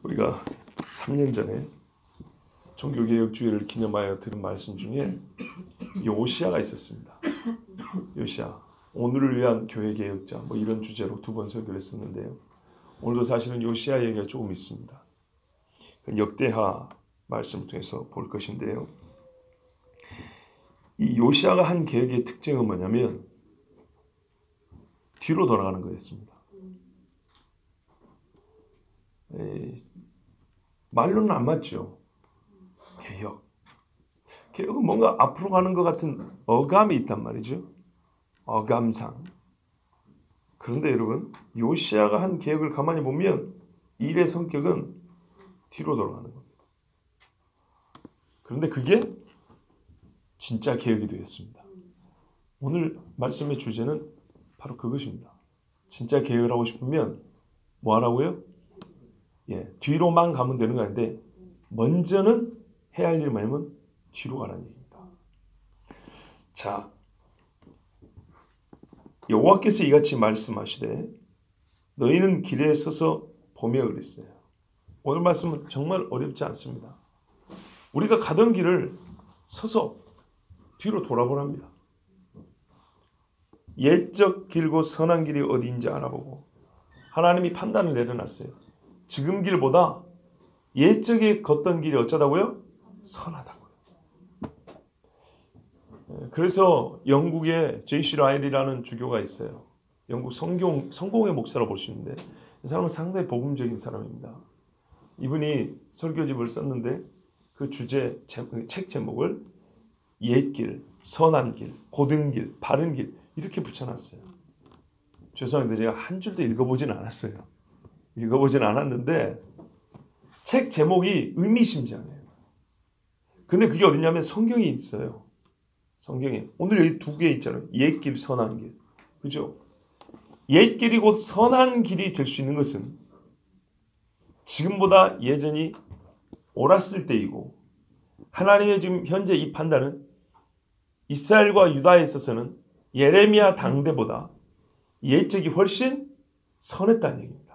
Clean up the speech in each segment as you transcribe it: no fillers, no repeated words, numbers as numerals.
우리가 3년 전에 종교개혁주의를 기념하여 들은 말씀 중에 요시야가 있었습니다. 요시야, 오늘을 위한 교회개혁자, 뭐 이런 주제로 2번 설교를 했었는데요. 오늘도 사실은 요시야 얘기가 조금 있습니다. 역대하 말씀을 통해서 볼 것인데요. 이 요시야가 한 개혁의 특징은 뭐냐면 뒤로 돌아가는 거였습니다. 말로는 안 맞죠. 개혁은 뭔가 앞으로 가는 것 같은 어감이 있단 말이죠. 어감상. 그런데 여러분, 요시야가 한 개혁을 가만히 보면 일의 성격은 뒤로 돌아가는 겁니다. 그런데 그게 진짜 개혁이 되었습니다. 오늘 말씀의 주제는 바로 그것입니다. 진짜 개혁을 하고 싶으면 뭐 하라고요? 뒤로만 가면 되는 거 아닌데 먼저는 해야 할 일이 뭐냐면 뒤로 가라는 얘기입니다. 자, 여호와께서 이같이 말씀하시되 너희는 길에 서서 보며 그랬어요. 오늘 말씀은 정말 어렵지 않습니다. 우리가 가던 길을 서서 뒤로 돌아보랍니다. 옛적 길고 선한 길이 어디인지 알아보고 하나님이 판단을 내려놨어요. 지금 길보다 옛적에 걷던 길이 어쩌다고요? 선하다고요. 그래서 영국에 J.C. 라일이라는 주교가 있어요. 영국 성공의 목사라고 볼 수 있는데 이 사람은 상당히 복음적인 사람입니다. 이분이 설교집을 썼는데 그 책 제목을 옛길, 선한 길, 고든 길, 바른 길 이렇게 붙여놨어요. 죄송한데 제가 한 줄도 읽어보진 않았어요. 읽어보진 않았는데 책 제목이 의미심장해요. 근데 그게 어디냐면 성경에 있어요. 성경에. 오늘 여기 2개 있잖아요. 옛길, 선한 길. 그죠? 옛길이 곧 선한 길이 될 수 있는 것은 지금보다 예전이 옳았을 때이고 하나님의 지금 현재 이 판단은 이스라엘과 유다에 있어서는 예레미야 당대보다 옛적이 훨씬 선했다는 얘기입니다.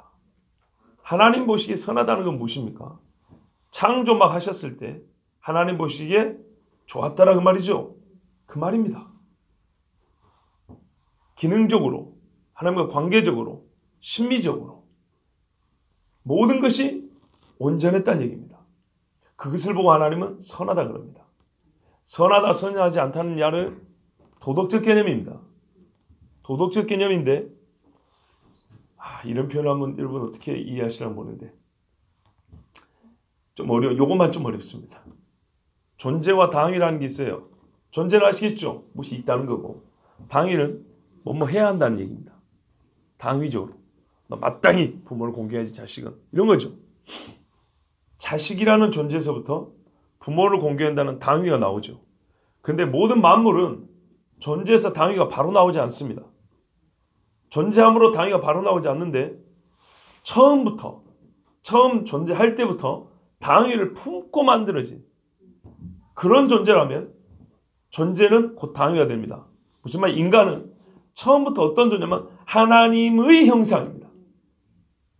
하나님 보시기에 선하다는 건 무엇입니까? 창조 막 하셨을 때 하나님 보시기에 좋았다라 그 말이죠. 그 말입니다. 기능적으로, 하나님과 관계적으로, 심미적으로 모든 것이 온전했다는 얘기입니다. 그것을 보고 하나님은 선하다 그럽니다. 선하다, 선하지 않다는 말은 도덕적 개념입니다. 도덕적 개념인데 이런 표현을 하면 여러분 어떻게 이해하시려고 보는데 좀 요것만 좀 어렵습니다. 존재와 당위라는 게 있어요. 존재는 아시겠죠? 무엇이 있다는 거고 당위는 뭐 해야 한다는 얘기입니다. 당위적으로 너 마땅히 부모를 공경해야지 자식은 이런 거죠. 자식이라는 존재에서부터 부모를 공경한다는 당위가 나오죠. 그런데 모든 만물은 존재에서 당위가 바로 나오지 않습니다. 존재함으로 당위가 바로 나오지 않는데 처음 존재할 때부터 당위를 품고 만들어진 그런 존재라면 존재는 곧 당위가 됩니다. 무슨 말? 인간은 처음부터 어떤 존재냐면 하나님의 형상입니다.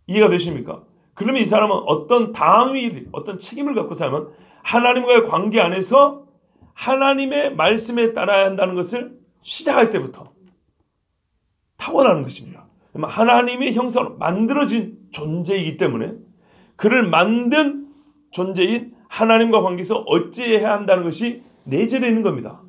이해가 되십니까? 그러면 이 사람은 어떤 당위, 어떤 책임을 갖고 살면 하나님과의 관계 안에서 하나님의 말씀에 따라야 한다는 것을 시작할 때부터 타고나는 것입니다. 하나님의 형상으로 만들어진 존재이기 때문에 그를 만든 존재인 하나님과 관계에서 어찌해야 한다는 것이 내재되어 있는 겁니다.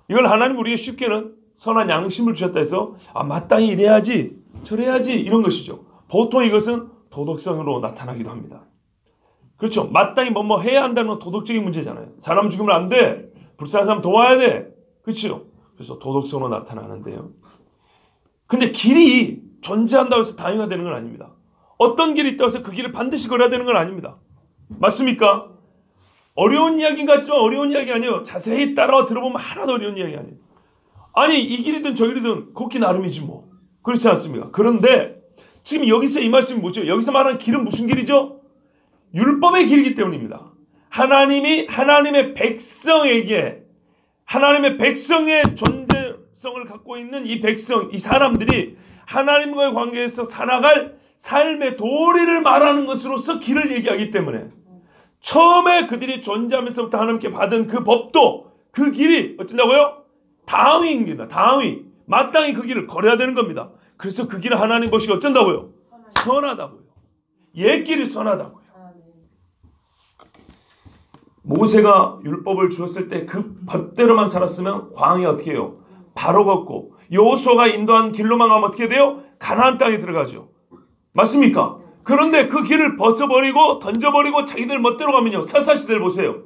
이걸 하나님 우리에게 쉽게는 선한 양심을 주셨다 해서 마땅히 이래야지 저래야지 이런 것이죠. 보통 이것은 도덕성으로 나타나기도 합니다. 그렇죠. 마땅히 뭐 해야 한다는 건 도덕적인 문제잖아요. 사람 죽이면 안 돼. 불쌍한 사람 도와야 돼. 그렇죠. 그래서 도덕성으로 나타나는데요. 근데 길이 존재한다고 해서 당위가 되는 건 아닙니다. 어떤 길이 있다고 해서 그 길을 반드시 걸어야 되는 건 아닙니다. 맞습니까? 어려운 이야기 같지만 어려운 이야기 아니에요. 자세히 따라와 들어보면 하나도 어려운 이야기 아니에요. 아니 이 길이든 저 길이든 걷기 나름이지 뭐. 그렇지 않습니까? 그런데 지금 여기서 이 말씀이 뭐죠? 여기서 말하는 길은 무슨 길이죠? 율법의 길이기 때문입니다. 하나님의 백성에게 하나님의 백성의 존재성을 갖고 있는 이 백성, 이 사람들이 하나님과의 관계에서 살아갈 삶의 도리를 말하는 것으로서 길을 얘기하기 때문에 처음에 그들이 존재하면서부터 하나님께 받은 그 법도 그 길이 어쩐다고요? 당위입니다. 당위. 마땅히 그 길을 걸어야 되는 겁니다. 그래서 그 길을 하나님 보시기 어쩐다고요? 선하다고요. 옛 길이 선하다고요. 모세가 율법을 주었을 때 그 법대로만 살았으면 광야 어떻게 해요? 바로 걷고 여호수아가 인도한 길로만 가면 어떻게 돼요? 가나안 땅에 들어가죠. 맞습니까? 그런데 그 길을 벗어버리고 던져버리고 자기들 멋대로 가면요. 사사시대를 보세요.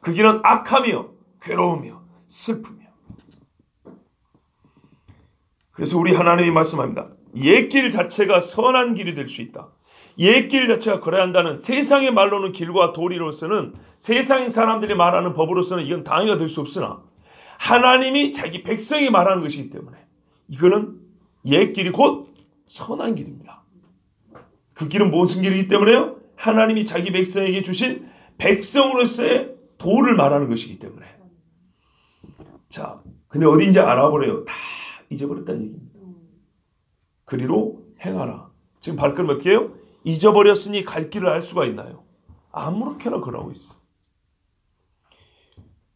그 길은 악하며 괴로우며 슬프며. 그래서 우리 하나님이 말씀합니다. 옛길 자체가 선한 길이 될 수 있다. 옛길 자체가 걸어야 한다는 세상의 말로는 길과 도리로서는 세상 사람들이 말하는 법으로서는 이건 당위가 될 수 없으나 하나님이 자기 백성이 말하는 것이기 때문에 이거는 옛길이 곧 선한 길입니다. 그 길은 무슨 길이기 때문에요? 하나님이 자기 백성에게 주신 백성으로서의 도를 말하는 것이기 때문에. 자, 근데 어디인지 알아보래요. 다 잊어버렸다는 얘기입니다. 그리로 행하라. 지금 발걸음 어떻게 해요? 잊어버렸으니 갈 길을 알 수가 있나요? 아무렇게나 걸어가고 있어요.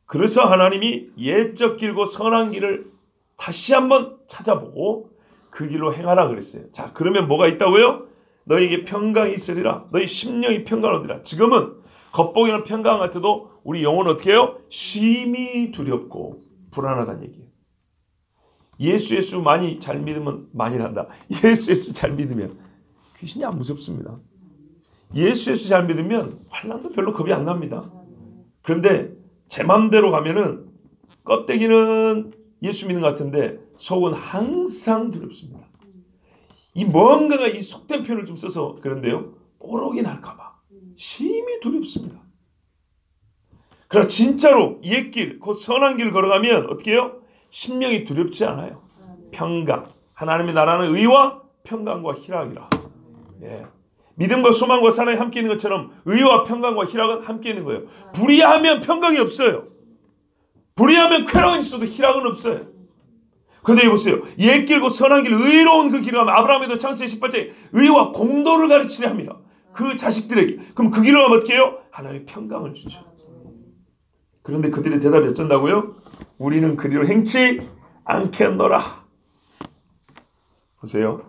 그래서 하나님이 옛적 길고 선한 길을 다시 한번 찾아보고 그 길로 행하라 그랬어요. 자, 그러면 뭐가 있다고요? 너에게 평강이 있으리라. 너희 심령이 평강을 얻으리라. 지금은 겉보기는 평강 같아도 우리 영혼은 어떻게 해요? 심히 두렵고 불안하다는 얘기예요. 예수 많이 잘 믿으면 많이 난다. 예수 잘 믿으면 귀신이 안 무섭습니다. 예수 잘 믿으면 환난도 별로 겁이 안 납니다. 그런데 제 맘대로 가면은 껍데기는 예수 믿는 것 같은데 속은 항상 두렵습니다. 이 뭔가가 이 속된 표현을 좀 써서 그런데요. 뽀록이 날까봐 심히 두렵습니다. 그러나 진짜로 옛길, 곧 선한 길을 걸어가면 어떻게 해요? 심령이 두렵지 않아요. 평강. 하나님의 나라는 의와 평강과 희락이라. 예. 믿음과 소망과 사랑이 함께 있는 것처럼 의와 평강과 희락은 함께 있는 거예요. 불의하면 평강이 없어요. 불의하면 쾌락은 있어도 희락은 없어요. 그런데 보세요. 옛 길고 선한 길, 의로운 그 길을 가면 아브라함에도 창세기 18장에 의와 공도를 가르치려 합니다. 그 자식들에게. 그럼 그 길을 가면 어떻게 해요? 하나님의 평강을 주죠. 그런데 그들의 대답이 어쩐다고요? 우리는 그리로 행치 않겠노라. 보세요.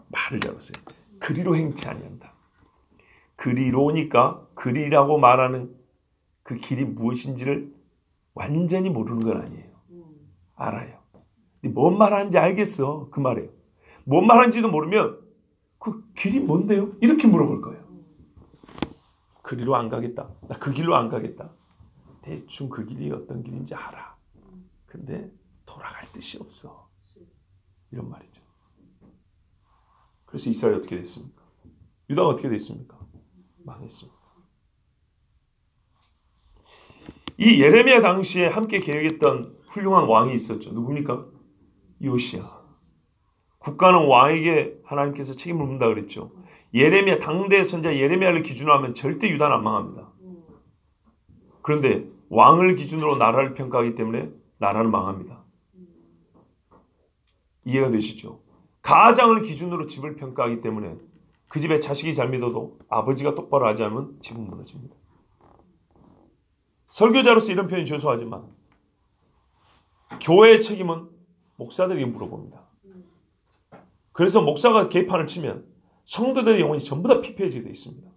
말을 잘하세요. 그리로 행치 아니한다. 그리로니까 그리라고 말하는 그 길이 무엇인지를 완전히 모르는 건 아니에요. 알아요. 뭔 말하는지 알겠어. 그 말이에요. 뭔 말하는지도 모르면 그 길이 뭔데요? 이렇게 물어볼 거예요. 그리로 안 가겠다. 나 그 길로 안 가겠다. 대충 그 길이 어떤 길인지 알아. 근데 돌아갈 뜻이 없어. 이런 말이죠. 그래서 이스라엘이 어떻게 됐습니까? 유다가 어떻게 됐습니까? 망했습니다. 이 예레미야 당시에 함께 계획했던 훌륭한 왕이 있었죠. 누굽니까? 요시야. 국가는 왕에게 하나님께서 책임을 묻는다 그랬죠. 예레미야, 당대 선자 예레미야를 기준으로 하면 절대 유다는 안 망합니다. 그런데 왕을 기준으로 나라를 평가하기 때문에 나라는 망합니다. 이해가 되시죠? 가장을 기준으로 집을 평가하기 때문에 그 집에 자식이 잘 믿어도 아버지가 똑바로 하지 않으면 집은 무너집니다. 설교자로서 이런 표현이 죄송하지만 교회의 책임은 목사들에게 물어봅니다. 그래서 목사가 개판을 치면 성도들의 영혼이 전부 다 피폐해지게 되어 있습니다.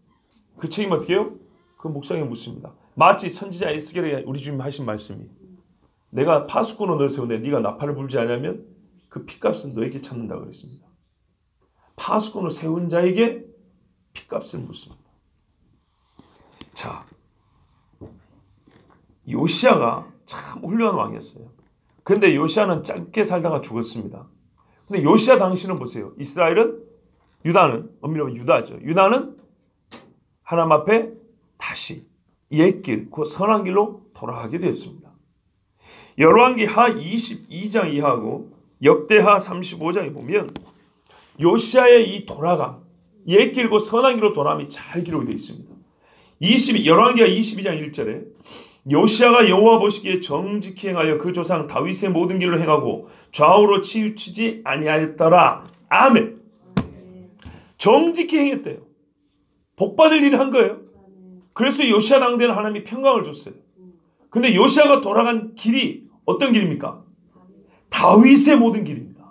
그 책임 어떻게 해요? 그 목사에게 묻습니다. 마치 선지자 에스겔에게 우리 주님 하신 말씀이 내가 파수꾼으로 너를 세우는데 네가 나팔을 불지 않으면 그 피값은 너에게 찾는다고 그랬습니다. 파수꾼을 세운 자에게 피값을 묻습니다. 자, 요시야가 참 훌륭한 왕이었어요. 그런데 요시야는 짧게 살다가 죽었습니다. 근데 요시야 당시는 보세요. 이스라엘은 유다는 엄밀히 유다죠. 유다는 하나님 앞에 다시 옛길, 그 선한 길로 돌아가게 되었습니다. 열왕기 하 22장 이하고 역대하 35장에 보면 요시야의 이 돌아감, 옛길고 선한 길로 돌아감이 잘 기록이 되어 있습니다. 열왕기하 22장 1절에 요시야가 여호와 보시기에 정직히 행하여 그 조상 다윗의 모든 길로 행하고 좌우로 치우치지 아니하였더라. 아멘. 정직히 행했대요. 복받을 일을 한 거예요. 그래서 요시야 당대는 하나님이 평강을 줬어요. 근데 요시야가 돌아간 길이 어떤 길입니까? 다윗의 모든 길입니다.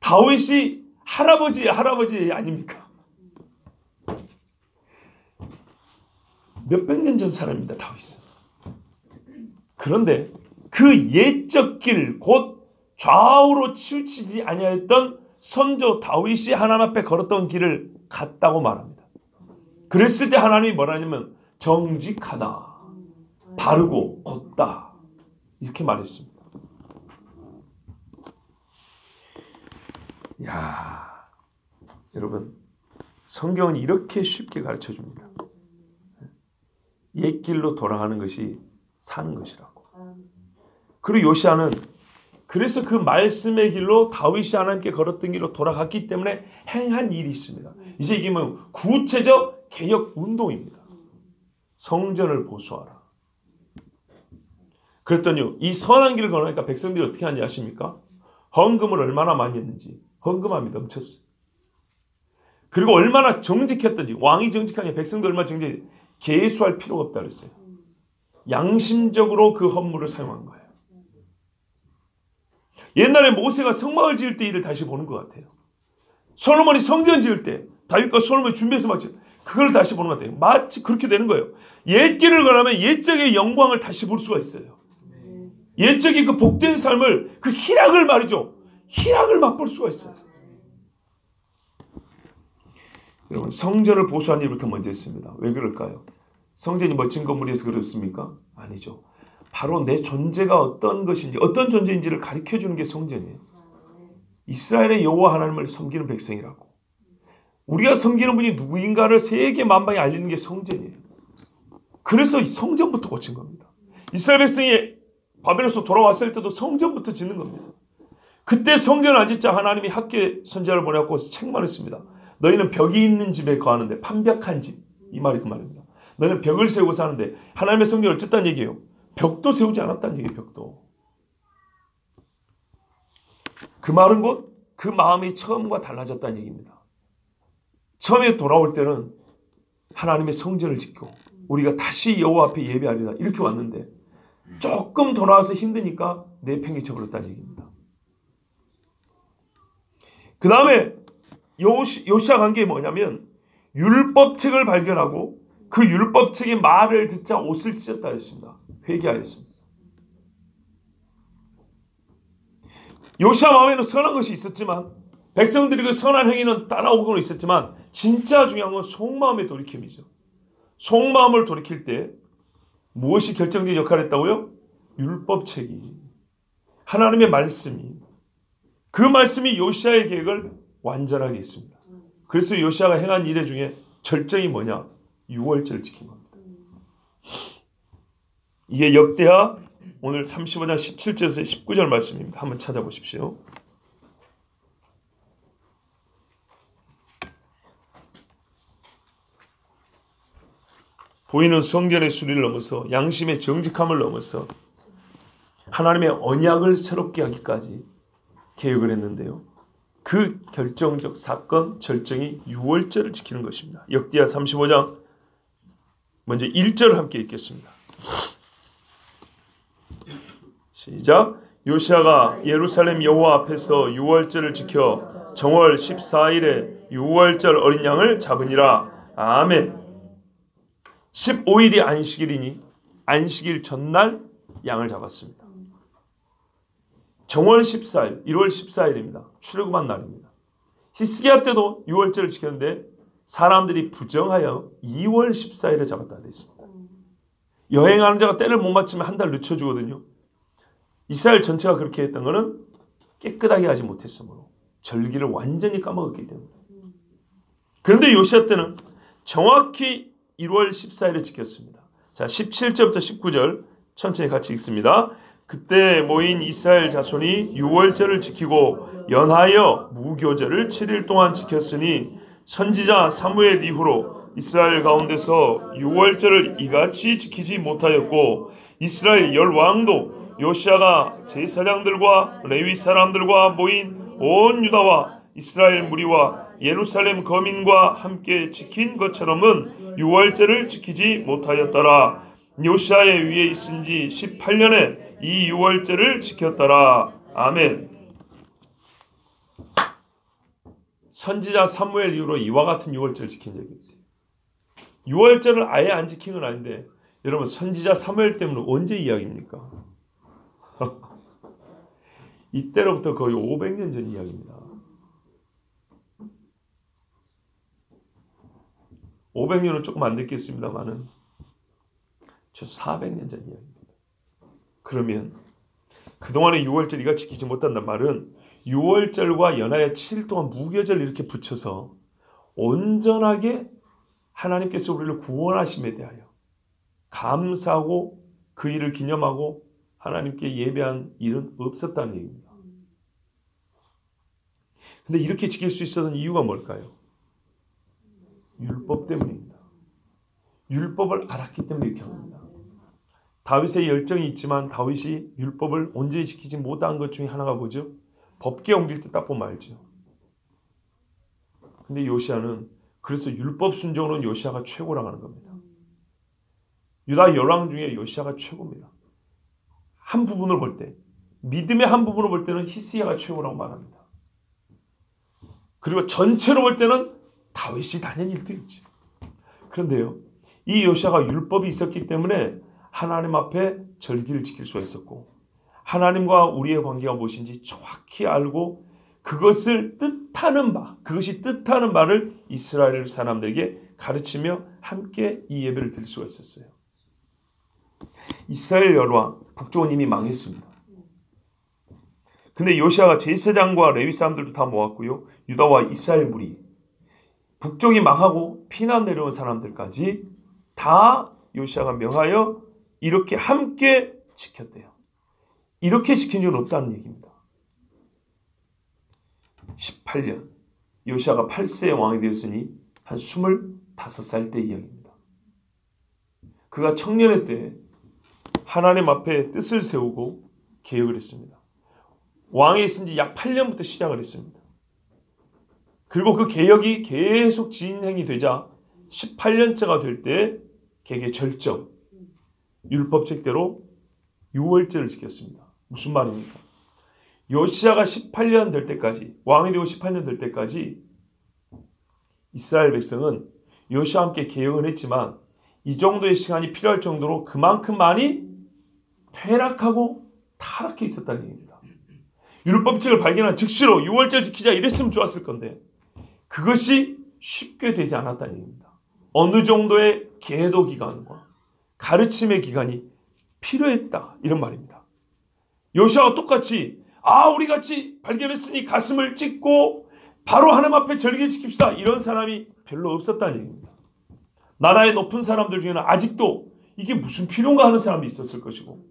다윗이 할아버지 아닙니까? 몇백 년 전 사람입니다. 다윗은. 그런데 그 옛적 길, 곧 좌우로 치우치지 아니하였던 선조 다윗이 하나님 앞에 걸었던 길을 갔다고 말합니다. 그랬을 때 하나님이 뭐라냐면 정직하다, 바르고 곧다 이렇게 말했습니다. 야, 여러분 성경은 이렇게 쉽게 가르쳐 줍니다. 옛 길로 돌아가는 것이 사는 것이라고. 그리고 요시야는 그래서 그 말씀의 길로 다윗이 하나님께 걸었던 길로 돌아갔기 때문에 행한 일이 있습니다. 이제 이게 뭐 구체적 개혁 운동입니다. 성전을 보수하라. 그랬더니 이 선한 길을 걸으니까 백성들이 어떻게 하는지 아십니까? 헌금을 얼마나 많이 했는지 헌금함이 넘쳤어요. 그리고 얼마나 정직했던지, 왕이 정직하니 백성들 얼마나 정직해 계수할 필요가 없다 그랬어요. 양심적으로 그 헌물을 사용한 거예요. 옛날에 모세가 성막을 지을 때 일을 다시 보는 것 같아요. 솔로몬이 성전 지을 때 다윗과 솔로몬이 준비해서 막 그걸 다시 보는 것 같아요. 마치 그렇게 되는 거예요. 옛 길을 가려면 옛적의 영광을 다시 볼 수가 있어요. 옛적의 그 복된 삶을, 그 희락을 말이죠. 희락을 맛볼 수가 있어요. 여러분 성전을 보수한 일부터 먼저 했습니다. 왜 그럴까요? 성전이 멋진 건물이어서 그렇습니까? 아니죠. 바로 내 존재가 어떤 것인지, 어떤 존재인지를 가르쳐주는 게 성전이에요. 이스라엘의 여호와 하나님을 섬기는 백성이라고. 우리가 섬기는 분이 누구인가를 세계 만방에 알리는 게 성전이에요. 그래서 성전부터 고친 겁니다. 이스라엘 백성이 바벨론에서 돌아왔을 때도 성전부터 짓는 겁니다. 그때 성전을 안 짓자 하나님이 학계 선지자를 보내고 책만 했습니다. 너희는 벽이 있는 집에 거하는데, 판벽한 집, 이 말이 그 말입니다. 너희는 벽을 세우고 사는데 하나님의 성전을 어쨌다는 얘기예요. 벽도 세우지 않았다는 얘기예요. 벽도. 그 말은 곧 그 마음이 처음과 달라졌다는 얘기입니다. 처음에 돌아올 때는 하나님의 성전을 짓고 우리가 다시 여호와 앞에 예배하리라 이렇게 왔는데 조금 돌아와서 힘드니까 내팽개쳐버렸다는 얘기입니다. 그 다음에 요시야 간 게 뭐냐면 율법책을 발견하고 그 율법책의 말을 듣자 옷을 찢었다 했습니다. 회개하였습니다. 요시야 마음에는 선한 것이 있었지만 백성들이 그 선한 행위는 따라오고는 있었지만 진짜 중요한 건 속마음의 돌이킴이죠. 속마음을 돌이킬 때 무엇이 결정적인 역할을 했다고요? 율법책이, 하나님의 말씀이, 그 말씀이 요시야의 계획을 완전하게 했습니다. 그래서 요시야가 행한 일 중에 절정이 뭐냐? 유월절을 지킨 겁니다. 이게 역대하 오늘 35장 17절에서 19절 말씀입니다. 한번 찾아보십시오. 보이는 성전의 수리를 넘어서 양심의 정직함을 넘어서 하나님의 언약을 새롭게 하기까지 계획을 했는데요. 그 결정적 사건, 절정이 유월절을 지키는 것입니다. 역대하 35장 먼저 1절을 함께 읽겠습니다. 시작. 요시야가 예루살렘 여호와 앞에서 유월절을 지켜 정월 14일에 유월절 어린 양을 잡으니라. 아멘. 15일이 안식일이니 안식일 전날 양을 잡았습니다. 정월 14일, 1월 14일입니다. 출애굽한 날입니다. 히스기야 때도 유월절을 지켰는데 사람들이 부정하여 2월 14일에 잡았다 그랬습니다. 여행하는 자가 때를 못 맞추면 한 달 늦춰주거든요. 이스라엘 전체가 그렇게 했던 것은 깨끗하게 하지 못했으므로 절기를 완전히 까먹었기 때문에. 그런데 요시야 때는 정확히 1월 14일에 지켰습니다. 자, 17절부터 19절 천천히 같이 읽습니다. 그때 모인 이스라엘 자손이 유월절을 지키고 연하여 무교절을 7일 동안 지켰으니 선지자 사무엘 이후로 이스라엘 가운데서 유월절을 이같이 지키지 못하였고 이스라엘 열 왕도 요시야가 제사장들과 레위 사람들과 모인 온 유다와 이스라엘 무리와 예루살렘 거민과 함께 지킨 것처럼은 유월절을 지키지 못하였더라. 요시아의 위에 있은 지 18년에 이 유월절을 지켰더라. 아멘. 선지자 사무엘 이후로 이와 같은 유월절을 지킨 적이 있어요. 유월절을 아예 안 지킨 건 아닌데 여러분 선지자 사무엘 때문에 언제 이야기입니까? 이때로부터 거의 500년 전 이야기입니다. 500년은 조금 안 됐겠습니다만은 최소 400년 전 이야기입니다. 그러면 그동안의 유월절 이가 지키지 못한단 말은 유월절과 연하의 7일 동안 무교절 이렇게 붙여서 온전하게 하나님께서 우리를 구원하심에 대하여 감사하고 그 일을 기념하고 하나님께 예배한 일은 없었다는 얘기입니다. 근데 이렇게 지킬 수 있었던 이유가 뭘까요? 율법 때문입니다. 율법을 알았기 때문에 이렇게 합니다. 다윗의 열정이 있지만 다윗이 율법을 온전히 지키지 못한 것 중에 하나가 뭐죠? 법궤 옮길 때 딱 보면 알죠. 근데 요시아는 그래서 율법 순종으로는 요시아가 최고라고 하는 겁니다. 유다 열왕 중에 요시아가 최고입니다. 한 부분을 볼 때, 믿음의 한 부분을 볼 때는 히스기야가 최고라고 말합니다. 그리고 전체로 볼 때는 다윗이 당연히 1등이죠. 그런데요, 이 요시아가 율법이 있었기 때문에 하나님 앞에 절기를 지킬 수가 있었고 하나님과 우리의 관계가 무엇인지 정확히 알고 그것이 뜻하는 바를 이스라엘 사람들에게 가르치며 함께 이 예배를 드릴 수가 있었어요. 이스라엘 열왕 북쪽은 이미 망했습니다. 근데 요시아가 제사장과 레위 사람들도 다 모았고요. 유다와 이스라엘 무리, 북쪽이 망하고 피난 내려온 사람들까지 다 요시아가 명하여 이렇게 함께 지켰대요. 이렇게 지킨 적은 없다는 얘기입니다. 18년, 요시아가 8세의 왕이 되었으니 한 25살 때 이야기입니다. 그가 청년의 때 하나님 앞에 뜻을 세우고 개혁을 했습니다. 왕에 있은 지 약 8년부터 시작을 했습니다. 그리고 그 개혁이 계속 진행이 되자 18년째가 될 때 개혁의 절정, 율법책대로 유월절을 지켰습니다. 무슨 말입니까? 요시아가 18년 될 때까지, 왕이 되고 18년 될 때까지 이스라엘 백성은 요시아와 함께 개혁을 했지만 이 정도의 시간이 필요할 정도로 그만큼 많이 퇴락하고 타락해 있었다는 얘기입니다. 율법책을 발견한 즉시로 유월절 지키자 이랬으면 좋았을 건데 그것이 쉽게 되지 않았다는 얘기입니다. 어느 정도의 계도 기간과 가르침의 기간이 필요했다 이런 말입니다. 요시아와 똑같이 우리 같이 발견했으니 가슴을 찢고 바로 하나님 앞에 절기 지킵시다 이런 사람이 별로 없었다는 얘기입니다. 나라의 높은 사람들 중에는 아직도 이게 무슨 필요인가 하는 사람이 있었을 것이고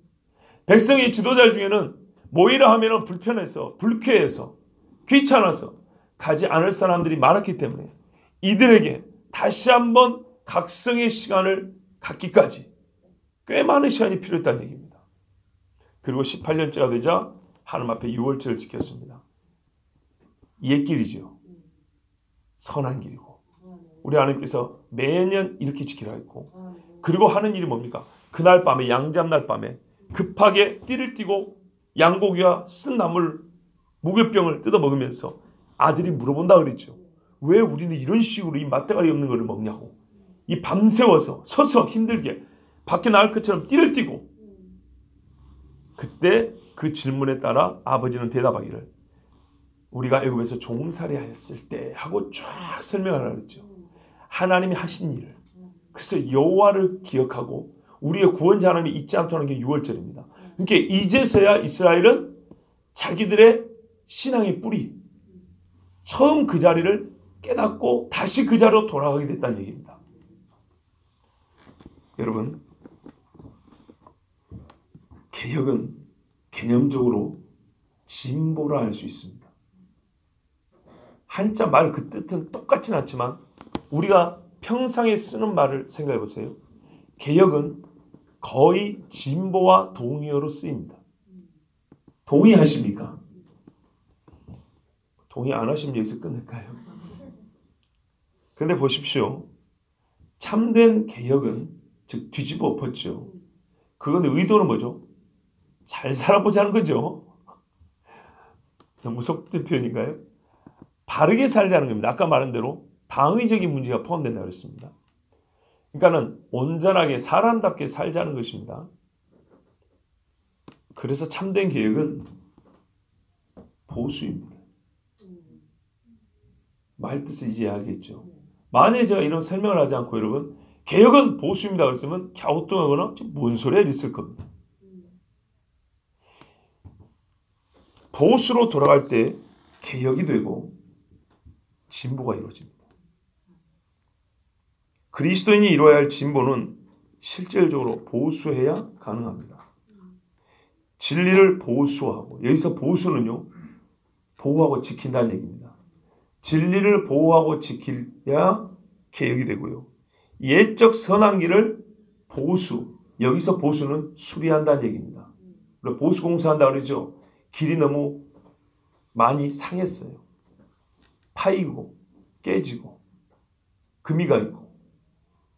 백성의 지도자 중에는 모이라 하면 불편해서 불쾌해서 귀찮아서 가지 않을 사람들이 많았기 때문에 이들에게 다시 한번 각성의 시간을 갖기까지 꽤 많은 시간이 필요했다는 얘기입니다. 그리고 18년째가 되자 하나님 앞에 유월절을 지켰습니다. 옛길이죠. 선한 길이고 우리 하나님께서 매년 이렇게 지키라 했고 그리고 하는 일이 뭡니까? 그날 밤에 양잡날 밤에 급하게 띠를 띠고 양고기와 쓴 나물 무교병을 뜯어 먹으면서 아들이 물어본다 그랬죠. 왜 우리는 이런 식으로 이 맛대가리 없는 것을 먹냐고. 이 밤새워서 서서 힘들게 밖에 나갈 것처럼 띠를 띠고 그때 그 질문에 따라 아버지는 대답하기를 우리가 애굽에서 종살이하였을 때 하고 쫙 설명하라 그랬죠. 하나님이 하신 일을. 그래서 여호와를 기억하고 우리의 구원자 하나님이 잊지 않도록 하는 게 유월절입니다. 그러니까 이제서야 이스라엘은 자기들의 신앙의 뿌리 처음 그 자리를 깨닫고 다시 그 자리로 돌아가게 됐다는 얘기입니다. 여러분 개혁은 개념적으로 진보라 할 수 있습니다. 한자 말 그 뜻은 똑같진 않지만 우리가 평상에 쓰는 말을 생각해 보세요. 개혁은 거의 진보와 동의어로 쓰입니다. 동의하십니까? 동의 안 하시면 여기서 끊을까요? 근데 보십시오. 참된 개혁은 즉 뒤집어 엎었죠. 그건 의도는 뭐죠? 잘 살아보자는 거죠. 무섭던 표현인가요? 바르게 살자는 겁니다. 아까 말한 대로 당위적인 문제가 포함된다고 했습니다. 그러니까는 온전하게 사람답게 살자는 것입니다. 그래서 참된 개혁은 보수입니다. 말 뜻을 이제 알겠죠. 만약에 제가 이런 설명을 하지 않고 여러분 개혁은 보수입니다 그랬으면 갸우뚱하거나 뭔 소리야 이랬을 겁니다. 보수로 돌아갈 때 개혁이 되고 진보가 이루어집니다. 그리스도인이 이루어야 할 진보는 실질적으로 보수해야 가능합니다. 진리를 보수하고, 여기서 보수는요 보호하고 지킨다는 얘기입니다. 진리를 보호하고 지켜야 개혁이 되고요. 옛적 선한 길을 보수, 여기서 보수는 수리한다는 얘기입니다. 보수 공사한다 그러죠. 길이 너무 많이 상했어요. 파이고 깨지고 금이 가 있고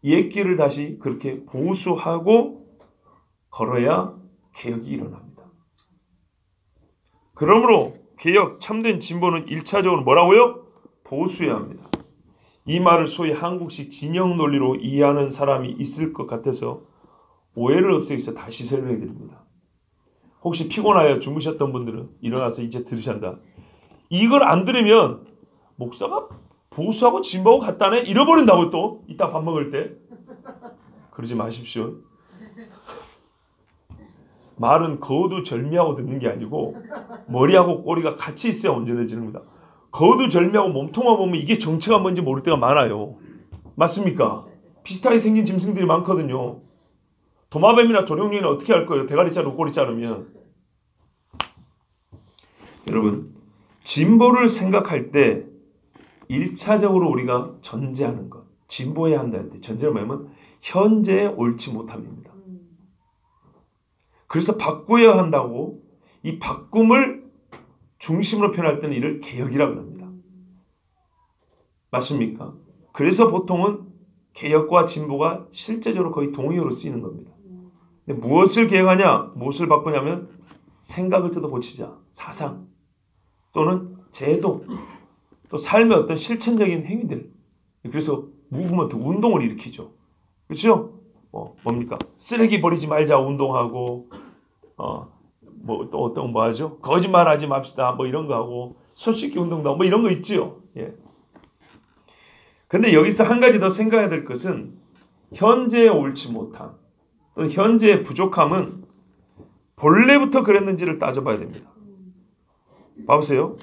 옛 길을 다시 그렇게 보수하고 걸어야 개혁이 일어납니다. 그러므로 개혁, 참된 진보는 1차적으로 뭐라고요? 보수해야 합니다. 이 말을 소위 한국식 진영 논리로 이해하는 사람이 있을 것 같아서 오해를 없애기 위해서 다시 설명해 드립니다. 혹시 피곤하여 주무셨던 분들은 일어나서 이제 들으셔야 한다. 이걸 안 들으면 목사가 보수하고 진보하고 같다네? 잃어버린다고 또 이따 밥 먹을 때. 그러지 마십시오. 말은 거두절미하고 듣는 게 아니고 머리하고 꼬리가 같이 있어야 온전해지는 겁니다. 거두절미하고 몸통만 보면 이게 정체가 뭔지 모를 때가 많아요. 맞습니까? 비슷하게 생긴 짐승들이 많거든요. 도마뱀이나 도룡이는 어떻게 할 거예요? 대가리 자르고 꼬리 자르면. 여러분, 진보를 생각할 때 1차적으로 우리가 전제하는 것, 진보해야 한다 할 때 전제를 뭐냐면 현재의 옳지 못함입니다. 그래서 바꾸어야 한다고 이 바꿈을 중심으로 표현할 때는 이를 개혁이라고 합니다. 맞습니까? 그래서 보통은 개혁과 진보가 실제적으로 거의 동의어로 쓰이는 겁니다. 근데 무엇을 개혁하냐, 무엇을 바꾸냐면 생각을 뜯어 고치자, 사상 또는 제도, 또 삶의 어떤 실천적인 행위들. 그래서 무브먼트, 운동을 일으키죠. 그렇죠? 뭡니까? 쓰레기 버리지 말자 운동하고, 뭐 또 어떤 뭐 하죠? 거짓말하지 맙시다. 뭐 이런 거 하고, 손 씻기 운동도 하고, 뭐 이런 거 있지요. 예. 근데 여기서 한 가지 더 생각해야 될 것은 현재의 옳지 못함, 또는 현재의 부족함은 본래부터 그랬는지를 따져봐야 됩니다. 봐보세요.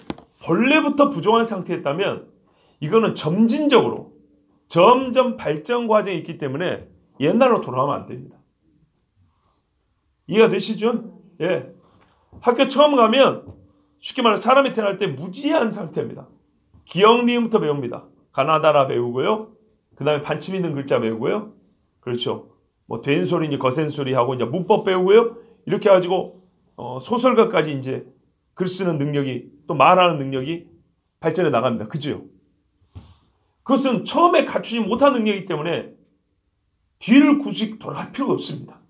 본래부터 부족한 상태였다면 이거는 점진적으로 점점 발전 과정이 있기 때문에 옛날로 돌아가면 안 됩니다. 이해가 되시죠? 예. 학교 처음 가면 쉽게 말해 사람이 태어날 때 무지한 상태입니다. 기억, 니은부터 배웁니다. 가나다라 배우고요. 그 다음에 받침 있는 글자 배우고요. 그렇죠. 뭐 된소리, 거센소리 하고 이제 문법 배우고요. 이렇게 해가지고 소설가까지 이제 글 쓰는 능력이 또 말하는 능력이 발전해 나갑니다. 그죠? 그것은 처음에 갖추지 못한 능력이기 때문에 뒤를 굳이 돌아갈 필요가 없습니다.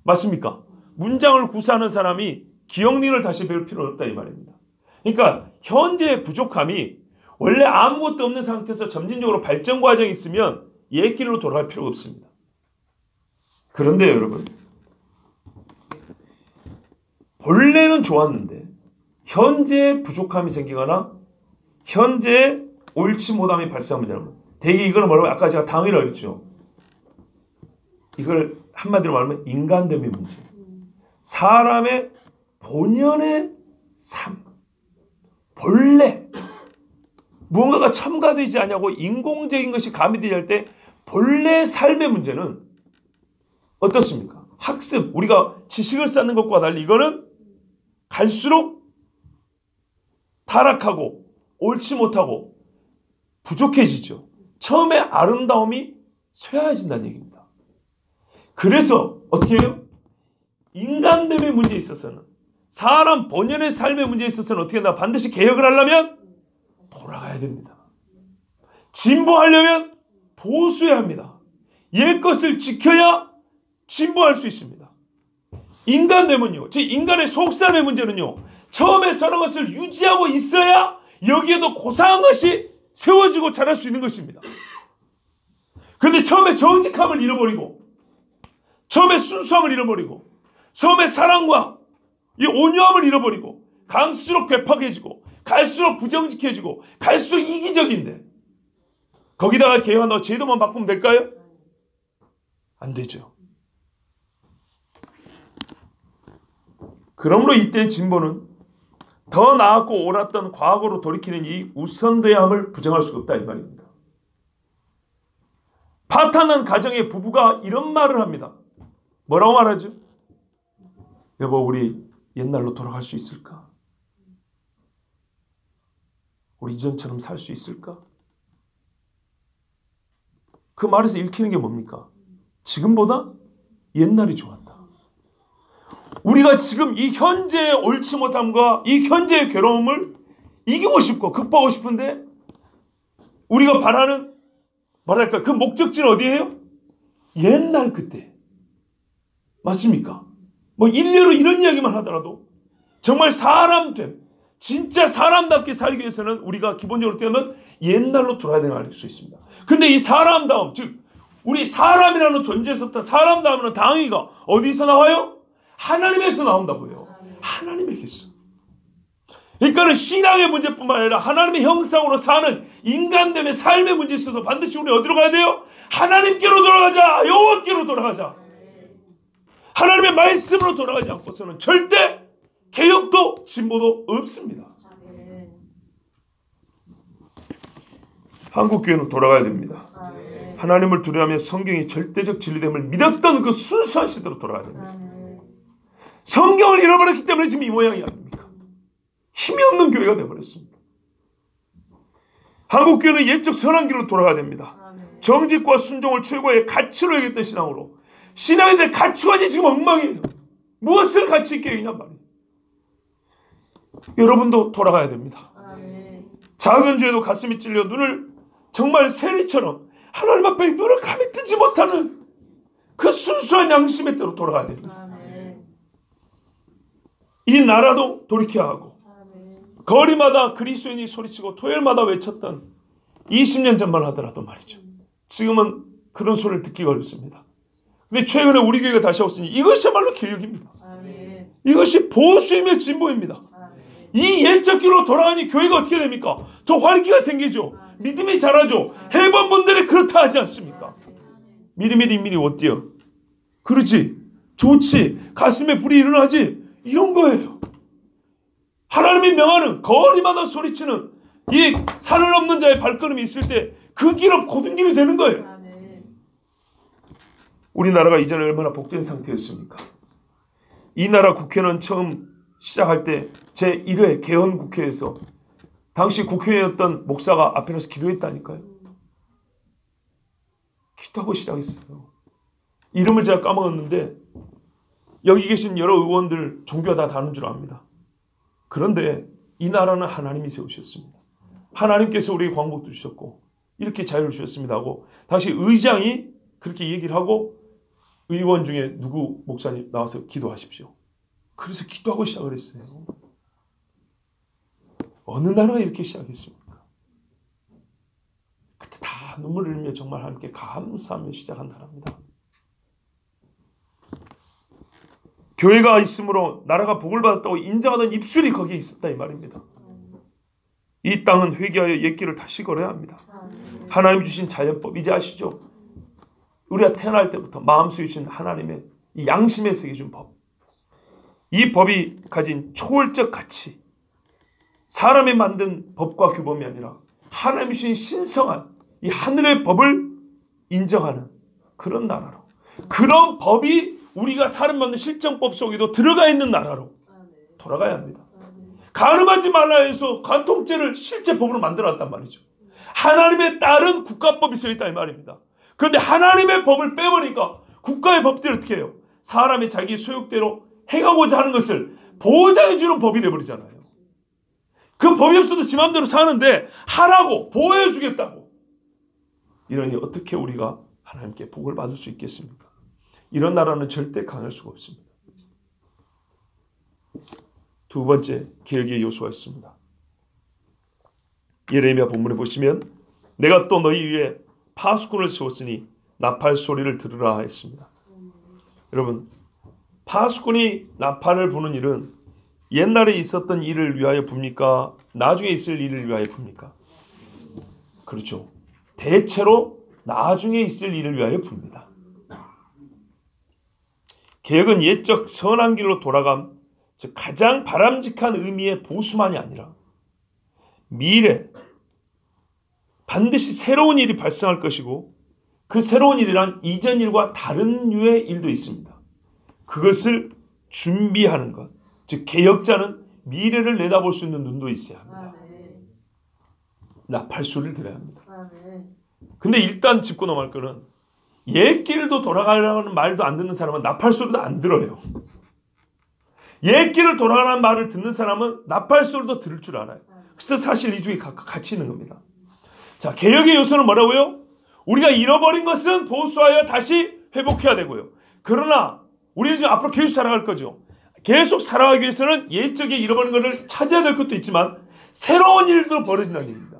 맞습니까? 문장을 구사하는 사람이 기억력을 다시 배울 필요는 없다 이 말입니다. 그러니까 현재의 부족함이 원래 아무것도 없는 상태에서 점진적으로 발전 과정이 있으면 옛 길로 돌아갈 필요가 없습니다. 그런데 여러분, 본래는 좋았는데 현재의 부족함이 생기거나 현재의 옳지 못함이 발생하면 여러분, 대개 이거는 뭐라고 아까 제가 당위라고 했죠. 이걸 한마디로 말하면 인간됨의 문제. 사람의 본연의 삶, 본래 무언가가 첨가되지 않냐고 인공적인 것이 가미되지 할 때 본래 삶의 문제는 어떻습니까? 학습, 우리가 지식을 쌓는 것과 달리 이거는 갈수록 타락하고 옳지 못하고 부족해지죠. 처음에 아름다움이 쇠하해진다는 얘기입니다. 그래서 어떻게 해요? 인간됨의 문제에 있어서는, 사람 본연의 삶의 문제에 있어서는 어떻게 한다? 반드시 개혁을 하려면 돌아가야 됩니다. 진보하려면 보수해야 합니다. 옛 것을 지켜야 진보할 수 있습니다. 인간됨은요, 즉 인간의 속삶의 문제는요, 처음에 선한 것을 유지하고 있어야 여기에도 고상한 것이 세워지고 자랄 수 있는 것입니다. 그런데 처음에 정직함을 잃어버리고, 처음에 순수함을 잃어버리고, 처음에 사랑과 이 온유함을 잃어버리고, 갈수록 괴팍해지고, 갈수록 부정직해지고, 갈수록 이기적인데, 거기다가 개혁한다고 제도만 바꾸면 될까요? 안 되죠. 그러므로 이때의 진보는 더 나았고 옳았던 과거로 돌이키는 이 우선돼야 함을 부정할 수가 없다 이 말입니다. 파탄난 가정의 부부가 이런 말을 합니다. 뭐라고 말하죠? 여보, 우리 옛날로 돌아갈 수 있을까? 우리 이전처럼 살 수 있을까? 그 말에서 읽히는 게 뭡니까? 지금보다 옛날이 좋았다. 우리가 지금 이 현재의 옳지 못함과 이 현재의 괴로움을 이기고 싶고 극복하고 싶은데 우리가 바라는 뭐랄까 그 목적지는 어디예요? 옛날 그때. 맞습니까? 뭐 일례로 이런 이야기만 하더라도 정말 사람됨, 진짜 사람답게 살기 위해서는 우리가 기본적으로 뛰어면 옛날로 돌아야 되는 걸 알 수 있습니다. 근데 이 사람다움, 즉 우리 사람이라는 존재에서부터 사람다움이라는 당위가 어디서 나와요? 하나님에서 나온다고요. 하나님에게서. 그러니까 신앙의 문제뿐만 아니라 하나님의 형상으로 사는 인간됨의 삶의 문제에 있어서 반드시 우리 어디로 가야 돼요? 하나님께로 돌아가자. 여호와께로 돌아가자. 하나님의 말씀으로 돌아가지 않고서는 절대 개혁도 진보도 없습니다. 한국교회는 돌아가야 됩니다. 하나님을 두려워하며 성경이 절대적 진리됨을 믿었던 그 순수한 시대로 돌아가야 됩니다. 성경을 잃어버렸기 때문에 지금 이 모양이 아닙니까? 힘이 없는 교회가 되어버렸습니다. 한국교회는 옛적 선한 길로 돌아가야 됩니다. 정직과 순종을 최고의 가치로 여겼던 신앙으로. 신앙에 대한 가치관이 지금 엉망이에요. 무엇을 가치 있게 여기냔 말이에요. 여러분도 돌아가야 됩니다. 작은 죄도 가슴이 찔려 눈을 정말 세리처럼 하나님 앞에 눈을 감히 뜨지 못하는 그 순수한 양심의 대로 돌아가야 됩니다. 이 나라도 돌이켜야 하고 거리마다 그리스도인이 소리치고 토요일마다 외쳤던 20년 전만 하더라도 말이죠. 지금은 그런 소리를 듣기가 어렵습니다. 근데 최근에 우리 교회가 다시 왔으니 이것이야말로 개혁입니다. 이것이 보수이며 진보입니다. 이 옛적 길로 돌아가니 교회가 어떻게 됩니까? 더 활기가 생기죠. 믿음이 자라죠. 해본 분들이 그렇다 하지 않습니까? 미리미리 어때요? 그렇지. 좋지. 가슴에 불이 일어나지. 이런 거예요. 하나님이 명하는 거리마다 소리치는 이 산을 넘는 자의 발걸음이 있을 때 그 길은 고든 길이 되는 거예요. 우리나라가 이전에 얼마나 복된 상태였습니까? 이 나라 국회는 처음 시작할 때 제1회 개헌국회에서 당시 국회의원이었던 목사가 앞에 나서 기도했다니까요. 기도하고 시작했어요. 이름을 제가 까먹었는데 여기 계신 여러 의원들 종교 다 다른 줄 압니다. 그런데 이 나라는 하나님이 세우셨습니다. 하나님께서 우리에게 광복도 주셨고 이렇게 자유를 주셨습니다 하고 당시 의장이 그렇게 얘기를 하고 의원 중에 누구 목사님 나와서 기도하십시오. 그래서 기도하고 시작을 했어요. 어느 나라가 이렇게 시작했습니까? 그때 다 눈물을 흘리며 정말 하나님께 감사하며 시작한 나라입니다. 교회가 있으므로 나라가 복을 받았다고 인정하는 입술이 거기에 있었다 이 말입니다. 이 땅은 회개하여 옛길을 다시 걸어야 합니다. 하나님 주신 자연법 이제 아시죠? 우리가 태어날 때부터 마음속에 주신 하나님의 이 양심의 세계 준 법. 이 법이 가진 초월적 가치. 사람이 만든 법과 규범이 아니라 하나님이 주신 신성한 이 하늘의 법을 인정하는 그런 나라로. 그런 법이 우리가 사람 만든 실정법 속에도 들어가 있는 나라로 돌아가야 합니다. 간음하지 말라 해서 간통죄를 실제 법으로 만들어놨단 말이죠. 하나님의 다른 국가법이 써있다 이 말입니다. 그런데 하나님의 법을 빼버리니까 국가의 법들이 어떻게 해요? 사람이 자기 소욕대로 행하고자 하는 것을 보장해주는 법이 되어버리잖아요. 그 법이 없어도 지 마음대로 사는데 하라고 보호해주겠다고 이러니 어떻게 우리가 하나님께 복을 받을 수 있겠습니까? 이런 나라는 절대 강할 수가 없습니다. 두 번째 개혁의 요소가 있습니다. 예레미야 본문에 보시면 내가 또 너희 위에 파수꾼을 세웠으니 나팔 소리를 들으라 했습니다. 여러분, 파수꾼이 나팔을 부는 일은 옛날에 있었던 일을 위하여 붑니까? 나중에 있을 일을 위하여 붑니까? 그렇죠. 대체로 나중에 있을 일을 위하여 붑니다. 개혁은 옛적 선한 길로 돌아감, 즉 가장 바람직한 의미의 보수만이 아니라 미래 반드시 새로운 일이 발생할 것이고 그 새로운 일이란 이전 일과 다른 류의 일도 있습니다. 그것을 준비하는 것, 즉 개혁자는 미래를 내다볼 수 있는 눈도 있어야 합니다. 나팔 소리를 들어야 합니다. 근데 일단 짚고 넘어갈 거는 옛 길도 돌아가려는 말도 안 듣는 사람은 나팔 소리도 안 들어요. 옛 길을 돌아가라는 말을 듣는 사람은 나팔 소리도 들을 줄 알아요. 그래서 사실 이 중에 같이 있는 겁니다. 자, 개혁의 요소는 뭐라고요? 우리가 잃어버린 것은 보수하여 다시 회복해야 되고요. 그러나 우리는 지금 앞으로 계속 살아갈 거죠. 계속 살아가기 위해서는 옛적에 잃어버린 것을 찾아야 될 것도 있지만 새로운 일도 벌어진다는 일입니다.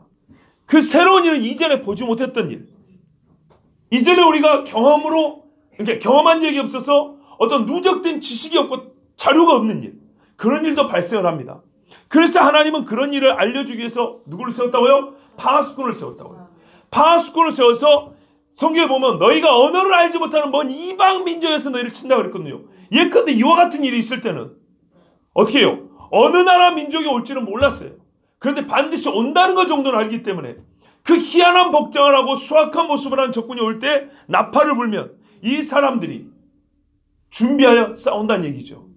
그 새로운 일은 이전에 보지 못했던 일. 이전에 우리가 경험한 적이 없어서 어떤 누적된 지식이 없고 자료가 없는 일. 그런 일도 발생을 합니다. 그래서 하나님은 그런 일을 알려주기 위해서 누구를 세웠다고요? 파수꾼을 세웠다고요. 파수꾼을 세워서 성경에 보면 너희가 언어를 알지 못하는 먼 이방 민족에서 너희를 친다고 그랬거든요. 예컨대 이와 같은 일이 있을 때는 어떻게 해요? 어느 나라 민족이 올지는 몰랐어요. 그런데 반드시 온다는 것 정도는 알기 때문에 그 희한한 복장을 하고 수악한 모습을 한 적군이 올 때 나팔을 불면 이 사람들이 준비하여 싸운다는 얘기죠.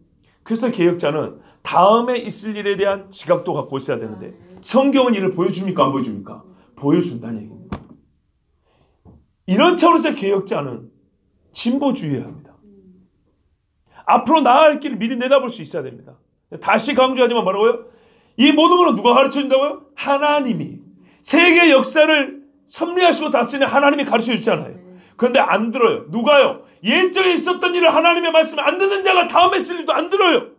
그래서 개혁자는 다음에 있을 일에 대한 지각도 갖고 있어야 되는데 성경은 이를 보여줍니까? 안 보여줍니까? 보여준다는 얘기입니다. 이런 차원에서 개혁자는 진보주의해야 합니다. 앞으로 나아갈 길을 미리 내다볼 수 있어야 됩니다. 다시 강조하지만 뭐라고요? 이 모든 것은 누가 가르쳐준다고요? 하나님이. 세계 역사를 섭리하시고 다스리는 하나님이 가르쳐 주잖아요. 그런데 안 들어요. 누가요? 옛적에 있었던 일을 하나님의 말씀을 안 듣는 자가 다음에 있을 일도 안 들어요.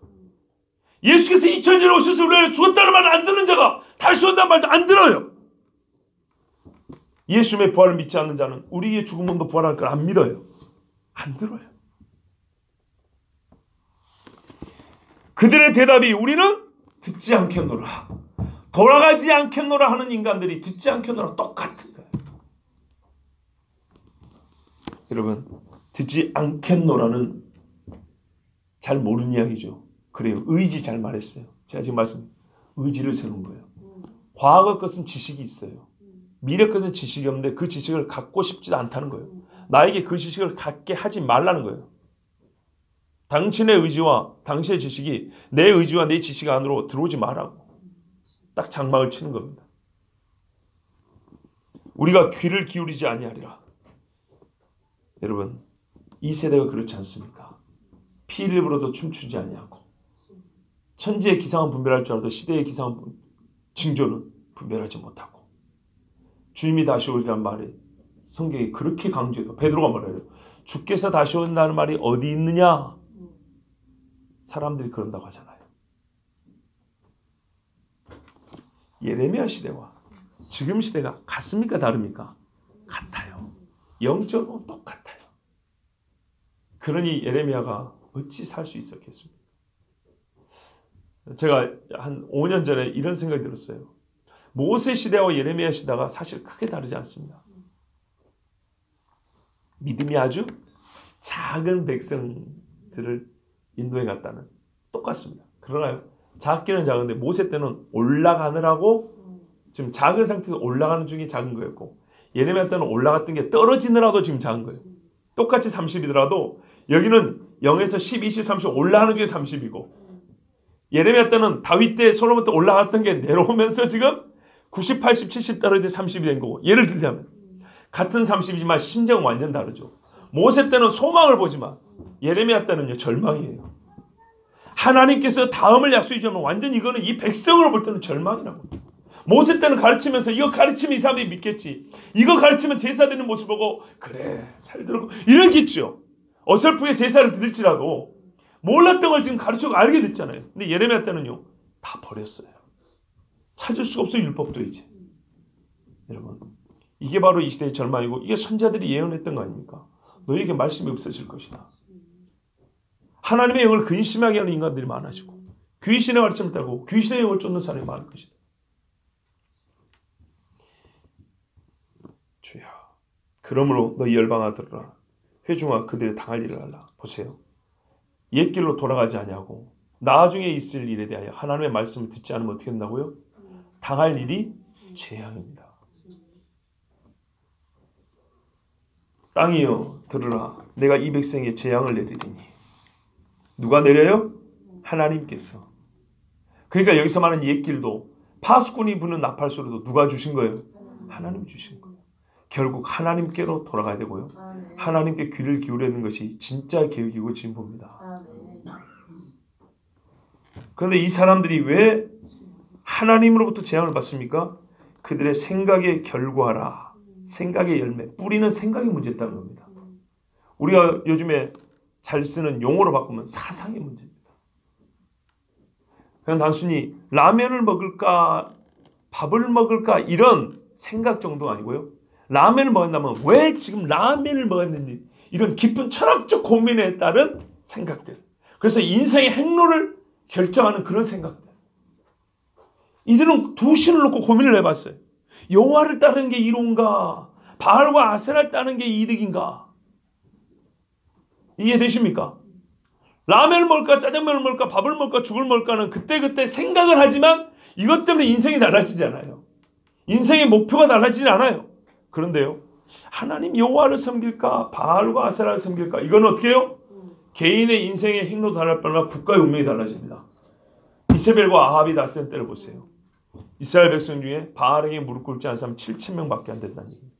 예수께서 2000년 오셔서 우리를 죽었다는 말을 안 듣는 자가 다시 온다는 말도 안 들어요. 예수님의 부활을 믿지 않는 자는 우리의 죽음도 부활할 걸 안 믿어요. 안 들어요. 그들의 대답이 우리는 듣지 않겠노라. 돌아가지 않겠노라 하는 인간들이 듣지 않겠노라 똑같은 거예요. 여러분, 듣지 않겠노라는 잘 모르는 이야기죠. 그래요. 의지 잘 말했어요. 제가 지금 의지를 세우는 거예요. 과거 것은 지식이 있어요. 미래 것은 지식이 없는데 그 지식을 갖고 싶지도 않다는 거예요. 나에게 그 지식을 갖게 하지 말라는 거예요. 당신의 의지와 당신의 지식이 내 의지와 내 지식 안으로 들어오지 말라고 딱 장막을 치는 겁니다. 우리가 귀를 기울이지 아니하리라. 여러분, 이 세대가 그렇지 않습니까? 피를 불어도 춤추지 아니하고 천지의 기상은 분별할 줄 알아도 시대의 기상은 징조는 분별하지 못하고 주님이 다시 오리란 말이 성경이 그렇게 강조해도 베드로가 말해요. 주께서 다시 온다는 말이 어디 있느냐? 사람들이 그런다고 하잖아요. 예레미야 시대와 지금 시대가 같습니까? 다릅니까? 같아요. 영적으로 똑같아요. 그러니 예레미야가 어찌 살 수 있었겠습니까? 제가 한 5년 전에 이런 생각이 들었어요. 모세 시대와 예레미야 시대가 사실 크게 다르지 않습니다. 믿음이 아주 작은 백성들을 인도해 갔다는 똑같습니다. 그러나요? 작기는 작은데 모세 때는 올라가느라고 지금 작은 상태에서 올라가는 중에 작은 거였고 예레미야 때는 올라갔던 게 떨어지느라도 지금 작은 거예요. 똑같이 30이더라도 여기는 0에서 10, 20, 30 올라가는 중에 30이고 예레미야 때는 다윗 때 솔로몬 때 올라갔던 게 내려오면서 지금 90, 80, 70 떨어질 때 30이 된 거고 예를 들자면 같은 30이지만 심정은 완전 다르죠. 모세 때는 소망을 보지만 예레미야 때는요 절망이에요. 하나님께서 다음을 약속해 주면 완전 이거는 이 백성으로 볼 때는 절망이라고. 모세 때는 가르치면서 이거 가르치면 이 사람들이 믿겠지. 이거 가르치면 제사 드리는 모습 보고 그래 잘 들었고 이러겠죠. 어설프게 제사를 드릴지라도 몰랐던 걸 지금 가르치고 알게 됐잖아요. 근데 예레미야 때는요 다 버렸어요. 찾을 수가 없어요. 율법도 이제. 여러분 이게 바로 이 시대의 절망이고 이게 선자들이 예언했던 거 아닙니까? 너에게 말씀이 없어질 것이다. 하나님의 영을 근심하게 하는 인간들이 많아지고 귀신의 가르침을 따르고 귀신의 영을 쫓는 사람이 많을 것이다. 주야 그러므로 너희 열방아 들으라. 회중아 그들의 당할 일을 알라. 보세요. 옛길로 돌아가지 아니하고 나중에 있을 일에 대하여 하나님의 말씀을 듣지 않으면 어떻게 된다고요? 당할 일이 재앙입니다. 땅이여 들으라. 내가 이 백성에게 재앙을 내리리니. 누가 내려요? 하나님께서. 그러니까 여기서 말하는 옛길도 파수꾼이 부는 나팔 소리도 누가 주신 거예요? 하나님이 주신 거예요. 결국 하나님께로 돌아가야 되고요. 하나님께 귀를 기울이는 것이 진짜 계획이고 진보입니다. 그런데 이 사람들이 왜 하나님으로부터 재앙을 받습니까? 그들의 생각의 결과라. 생각의 열매. 뿌리는 생각이 문제였다는 겁니다. 우리가 요즘에 잘 쓰는 용어로 바꾸면 사상의 문제입니다. 그냥 단순히 라면을 먹을까 밥을 먹을까 이런 생각 정도가 아니고요. 라면을 먹는다면 왜 지금 라면을 먹었는지 이런 깊은 철학적 고민에 따른 생각들. 그래서 인생의 행로를 결정하는 그런 생각들. 이들은 두 신을 놓고 고민을 해봤어요. 여호와를 따르는 게 이로운가? 바알과 아세라를 따르는 게 이득인가? 이해되십니까? 라면을 먹을까? 짜장면을 먹을까? 밥을 먹을까? 죽을 먹을까는 그때그때 생각을 하지만 이것 때문에 인생이 달라지지 않아요. 인생의 목표가 달라지지 않아요. 그런데요. 하나님 여호와를 섬길까? 바알과 아세라를 섬길까? 이건 어떻게 해요? 개인의 인생의 행로도 달라질 뿐만 아니라 국가의 운명이 달라집니다. 이세벨과 아합이 다스린 때를 보세요. 이스라엘 백성 중에 바알에게 무릎 꿇지 않은 사람 7,000명밖에 안 된다는 얘기입니다.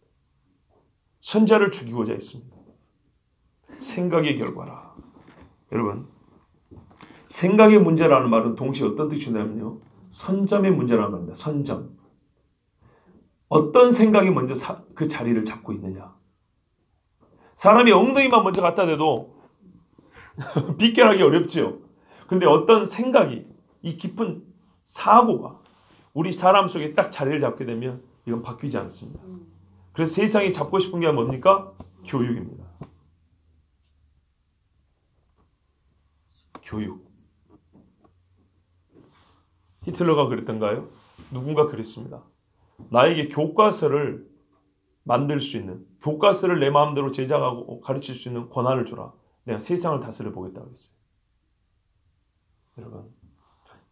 선자를 죽이고자 했습니다. 생각의 결과라. 여러분, 생각의 문제라는 말은 동시에 어떤 뜻이 있냐면요. 선점의 문제라는 말입니다. 선점. 어떤 생각이 먼저 그 자리를 잡고 있느냐. 사람이 엉덩이만 먼저 갖다 대도 비껴나기 어렵죠. 근데 어떤 생각이 이 깊은 사고가 우리 사람 속에 딱 자리를 잡게 되면 이건 바뀌지 않습니다. 그래서 세상이 잡고 싶은 게 뭡니까? 교육입니다. 교육. 히틀러가 그랬던가요? 누군가 그랬습니다. 나에게 교과서를 만들 수 있는, 교과서를 내 마음대로 제작하고 가르칠 수 있는 권한을 주라. 내가 세상을 다스려 보겠다고 했어요. 여러분,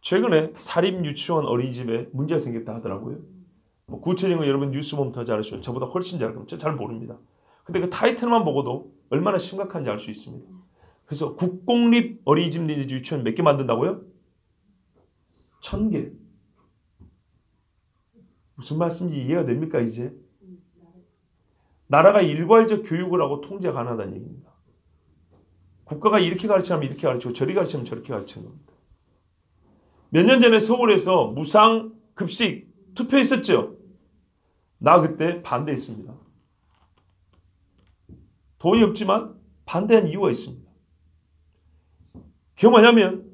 최근에 사립 유치원 어린이집에 문제가 생겼다 하더라고요. 뭐 구체적인 거 여러분 뉴스 보면 더 잘 아시죠. 저보다 훨씬 잘 알고, 잘 모릅니다. 근데 그 타이틀만 보고도 얼마나 심각한지 알 수 있습니다. 그래서 국공립 어린이집 내지 유치원 몇 개 만든다고요? 1,000개. 무슨 말씀인지 이해가 됩니까 이제? 나라가 일괄적 교육을 하고 통제가 가능하다는 얘기입니다. 국가가 이렇게 가르치면 이렇게 가르치고 저리 가르치면 저렇게 가르치는 겁니다. 몇 년 전에 서울에서 무상 급식 투표했었죠? 나 그때 반대했습니다. 돈이 없지만 반대한 이유가 있습니다. 그게 뭐냐면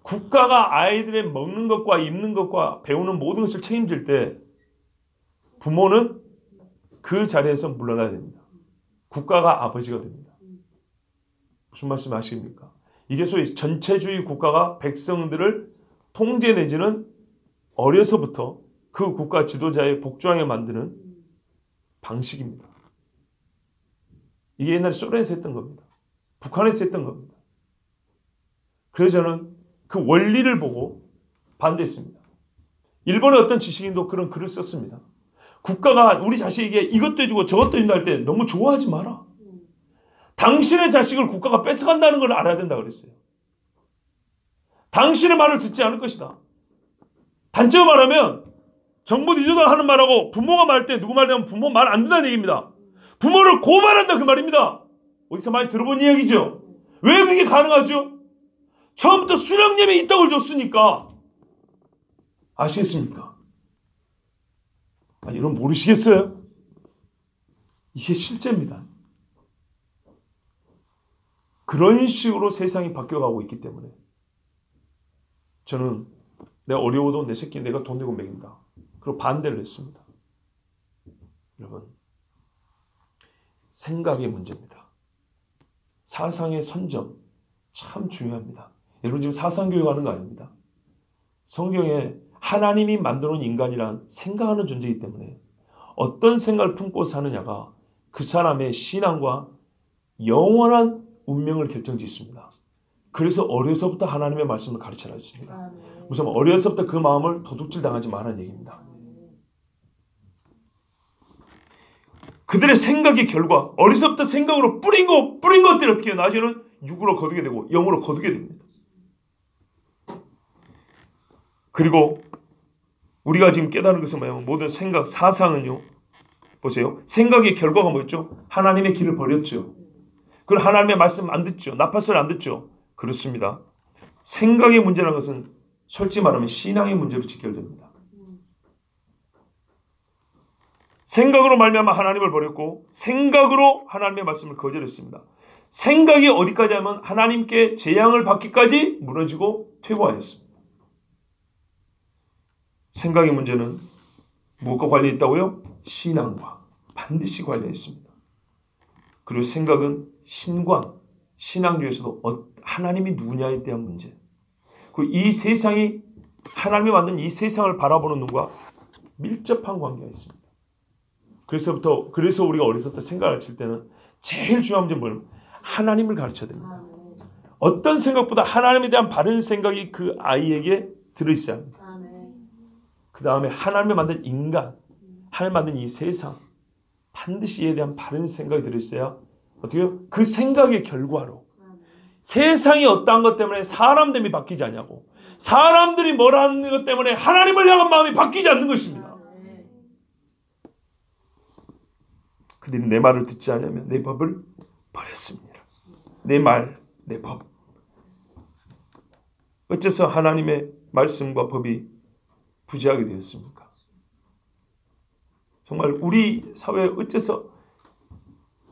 국가가 아이들의 먹는 것과 입는 것과 배우는 모든 것을 책임질 때 부모는 그 자리에서 물러나야 됩니다. 국가가 아버지가 됩니다. 무슨 말씀 아십니까? 이게 소위 전체주의 국가가 백성들을 통제 내지는 어려서부터 그 국가 지도자의 복종하게 만드는 방식입니다. 이게 옛날에 소련에서 했던 겁니다. 북한에서 했던 겁니다. 그래서 저는 그 원리를 보고 반대했습니다. 일본의 어떤 지식인도 그런 글을 썼습니다. 국가가 우리 자식에게 이것도 해주고 저것도 해준다 할 때 너무 좋아하지 마라. 당신의 자식을 국가가 뺏어간다는 걸 알아야 된다 그랬어요. 당신의 말을 듣지 않을 것이다. 단적으로 말하면 정부 지도자가 하는 말하고 부모가 말할 때 누구 말하면 부모 말 안 듣는다는 얘기입니다. 부모를 고발한다 그 말입니다. 어디서 많이 들어본 이야기죠. 왜 그게 가능하죠? 처음부터 수령님이 이 떡을 줬으니까. 아시겠습니까? 여러분 모르시겠어요? 이게 실제입니다. 그런 식으로 세상이 바뀌어가고 있기 때문에 저는 내가 어려워도 내 새끼 내가 돈 내고 먹인다. 그리고 반대를 했습니다. 여러분, 생각의 문제입니다. 사상의 선점 참 중요합니다. 여러분 지금 사상교육하는 거 아닙니다. 성경에 하나님이 만들어 놓은 인간이란 생각하는 존재이기 때문에 어떤 생각을 품고 사느냐가 그 사람의 신앙과 영원한 운명을 결정짓습니다. 그래서 어려서부터 하나님의 말씀을 가르쳐라 했습니다. 무슨 어려서부터 그 마음을 도둑질 당하지 말라는 얘기입니다. 그들의 생각의 결과, 어려서부터 생각으로 뿌린 것들이 어떻게 해요? 나중에는 육으로 거두게 되고 영으로 거두게 됩니다. 그리고 우리가 지금 깨달은 것은 뭐냐면 모든 생각, 사상은요. 보세요. 생각의 결과가 뭐였죠? 하나님의 길을 버렸죠. 그리고 하나님의 말씀 안 듣죠. 나팔소리 안 듣죠. 그렇습니다. 생각의 문제라는 것은 솔직히 말하면 신앙의 문제로 직결됩니다. 생각으로 말미암아 하나님을 버렸고 생각으로 하나님의 말씀을 거절했습니다. 생각이 어디까지 하면 하나님께 재앙을 받기까지 무너지고 퇴보하였습니다. 생각의 문제는 무엇과 관련이 있다고요? 신앙과 반드시 관련이 있습니다. 그리고 생각은 신관, 신앙 중에서도 하나님이 누구냐에 대한 문제. 그리고 이 세상이 하나님이 만든 이 세상을 바라보는 눈과 밀접한 관계가 있습니다. 그래서 우리가 어렸을 때 생각을 칠 때는 제일 중요한 문제는 뭐냐면 하나님을 가르쳐야 됩니다. 어떤 생각보다 하나님에 대한 바른 생각이 그 아이에게 들어있어야 합니다. 그 다음에 하나님이 만든 인간, 하나님 만든 이 세상, 반드시 이에 대한 바른 생각이 들어있어야 어떻게 해요? 그 생각의 결과로 세상이 어떠한 것 때문에 사람들이 바뀌지 않냐고, 사람들이 뭐라는 것 때문에 하나님을 향한 마음이 바뀌지 않는 것입니다. 그들이 내 말을 듣지 않으면 내 법을 버렸습니다. 내 말, 내 법. 어째서 하나님의 말씀과 법이 부재하게 되었습니까? 정말 우리 사회에 어째서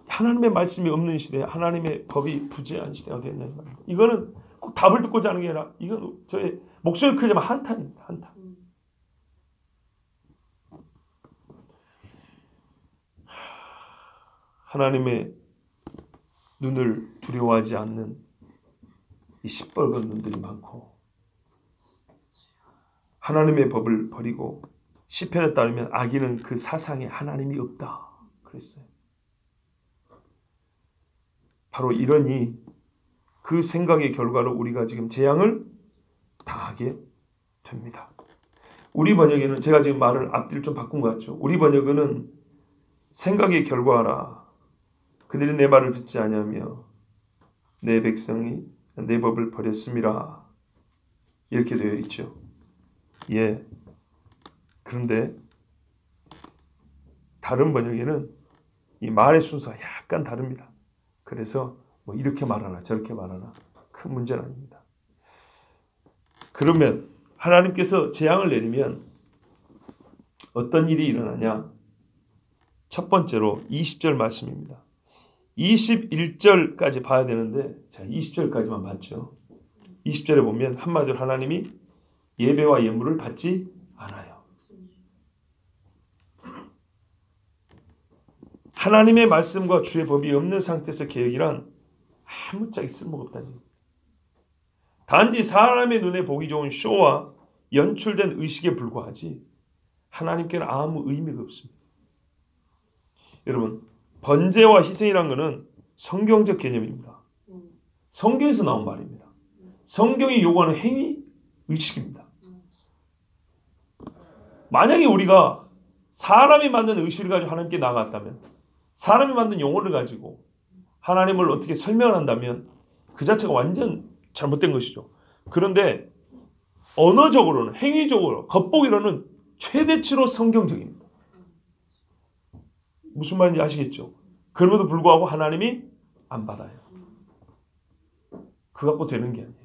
하나님의 말씀이 없는 시대에 하나님의 법이 부재한 시대가 되었냐. 이거는 꼭 답을 듣고자 하는 게 아니라 이건 저의 목소리 크지만 한탄입니다. 한탄. 하나님의 눈을 두려워하지 않는 이 시뻘건 눈들이 많고 하나님의 법을 버리고 시편에 따르면 악인은 그 사상에 하나님이 없다 그랬어요. 바로 이러니 그 생각의 결과로 우리가 지금 재앙을 당하게 됩니다. 우리 번역에는 제가 지금 말을 앞뒤를 좀 바꾼 것 같죠. 우리 번역에는 생각의 결과라 그들이 내 말을 듣지 아니하며 내 백성이 내 법을 버렸음이라 이렇게 되어 있죠. 예. 그런데 다른 번역에는 이 말의 순서가 약간 다릅니다. 그래서 뭐 이렇게 말하나 저렇게 말하나 큰 문제는 아닙니다. 그러면 하나님께서 재앙을 내리면 어떤 일이 일어나냐? 첫 번째로 20절 말씀입니다. 21절까지 봐야 되는데 자 20절까지만 봤죠. 20절에 보면 한마디로 하나님이 예배와 예물을 받지 않아요. 하나님의 말씀과 주의 법이 없는 상태에서 개혁이란 아무짝에 쓸모가 없다는 얘기입니다. 단지 사람의 눈에 보기 좋은 쇼와 연출된 의식에 불과하지 하나님께는 아무 의미가 없습니다. 여러분 번제와 희생이란 것은 성경적 개념입니다. 성경에서 나온 말입니다. 성경이 요구하는 행위, 의식입니다. 만약에 우리가 사람이 만든 의식을 가지고 하나님께 나아갔다면 사람이 만든 용어를 가지고 하나님을 어떻게 설명을 한다면 그 자체가 완전 잘못된 것이죠. 그런데 언어적으로는 행위적으로 겉보기로는 최대치로 성경적입니다. 무슨 말인지 아시겠죠? 그럼에도 불구하고 하나님이 안 받아요. 그거 갖고 되는 게 아니에요.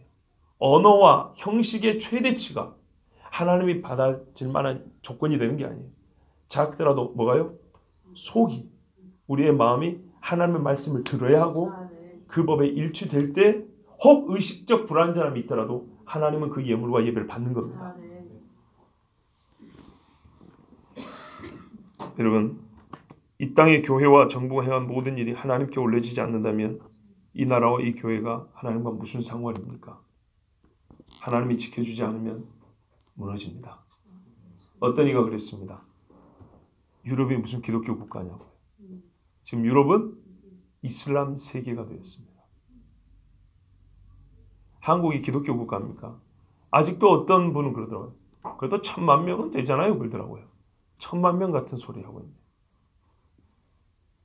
언어와 형식의 최대치가 하나님이 받아질 만한 조건이 되는 게 아니에요. 작더라도 뭐가요? 속이, 우리의 마음이 하나님의 말씀을 들어야 하고 그 법에 일치될 때 혹 의식적 불완전함이 있더라도 하나님은 그 예물과 예배를 받는 겁니다. 여러분, 이 땅의 교회와 정부가 행한 모든 일이 하나님께 올려지지 않는다면 이 나라와 이 교회가 하나님과 무슨 상관입니까? 하나님이 지켜주지 않으면 무너집니다. 어떤 이가 그랬습니다. 유럽이 무슨 기독교 국가냐고요. 지금 유럽은 이슬람 세계가 되었습니다. 한국이 기독교 국가입니까? 아직도 어떤 분은 그러더라고요. 그래도 1000만 명은 되잖아요. 그러더라고요. 1000만 명 같은 소리 하고 있네요.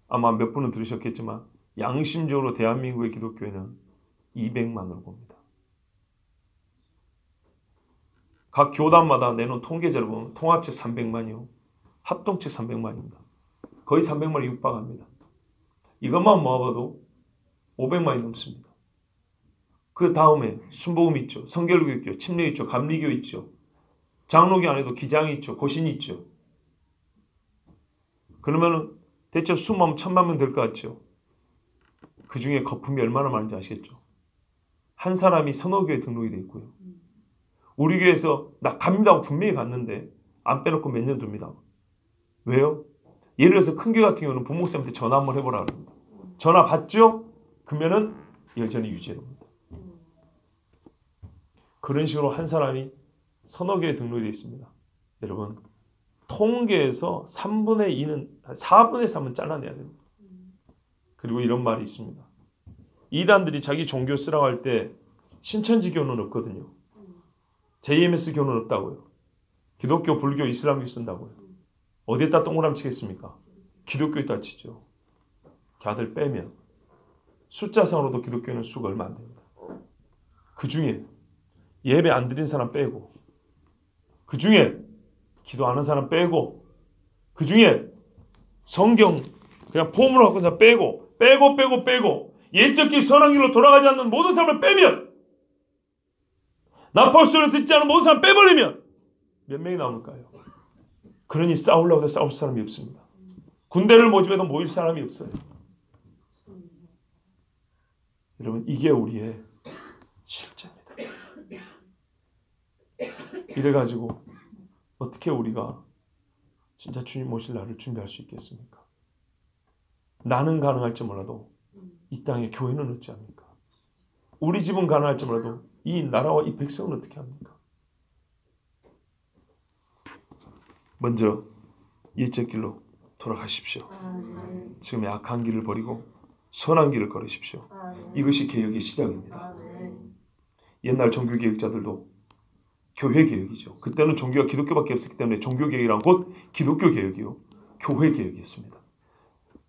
아마 몇 분은 들으셨겠지만 양심적으로 대한민국의 기독교회는 200만으로 봅니다. 각 교단마다 내놓은 통계자를 보면 통합체 300만이요. 합동체 300만입니다. 거의 300만이 육박합니다. 이것만 모아봐도 500만이 넘습니다. 그 다음에 순복음 있죠. 성결교 있죠. 침례 있죠. 감리교 있죠. 장로교 안에도 기장이 있죠. 고신이 있죠. 그러면은 대체 수만 1000만 명 될 것 같죠. 그 중에 거품이 얼마나 많은지 아시겠죠. 한 사람이 선호교에 등록이 돼 있고요. 우리 교회에서 나 갑니다 하고 분명히 갔는데 안 빼놓고 몇 년 둡니다. 왜요? 예를 들어서 큰 교회 같은 경우는 부목사님한테 전화 한번 해보라 그럽니다. 전화 받죠? 그러면은 여전히 유죄입니다. 그런 식으로 한 사람이 선호교에 등록이 되어 있습니다. 여러분, 통계에서 3분의 2는 4분의 3은 잘라내야 됩니다. 그리고 이런 말이 있습니다. 이단들이 자기 종교 쓰라고 할 때 신천지 교는 없거든요. JMS 교는 없다고요. 기독교, 불교, 이슬람교 쓴다고요. 어디에다 동그라미 치겠습니까? 기독교에다 치죠. 걔들 빼면 숫자상으로도 기독교는 수가 얼마 안 됩니다. 그 중에 예배 안 드린 사람 빼고, 그 중에 기도 안 하는 사람 빼고, 그 중에 성경 그냥 폼으로 갖고 있는 사람 빼고 예적 길 선한 길로 돌아가지 않는 모든 사람을 빼면, 나팔 소리를 듣지 않는 모든 사람 빼버리면 몇 명이 남을까요? 그러니 싸우려고 해도 싸울 사람이 없습니다. 군대를 모집해도 모일 사람이 없어요. 여러분, 이게 우리의 실제입니다. 이래가지고 어떻게 우리가 진짜 주님 오실 날을 준비할 수 있겠습니까? 나는 가능할지 몰라도 이 땅의 교회는 어찌 합니까? 우리 집은 가능할지 몰라도 이 나라와 이 백성은 어떻게 합니까? 먼저 옛적 길로 돌아가십시오. 지금의 악한 길을 버리고 선한 길을 걸으십시오. 이것이 개혁의 시작입니다. 옛날 종교개혁자들도 교회개혁이죠. 그때는 종교가 기독교밖에 없었기 때문에 종교개혁이란 곧 기독교개혁이요. 교회개혁이었습니다.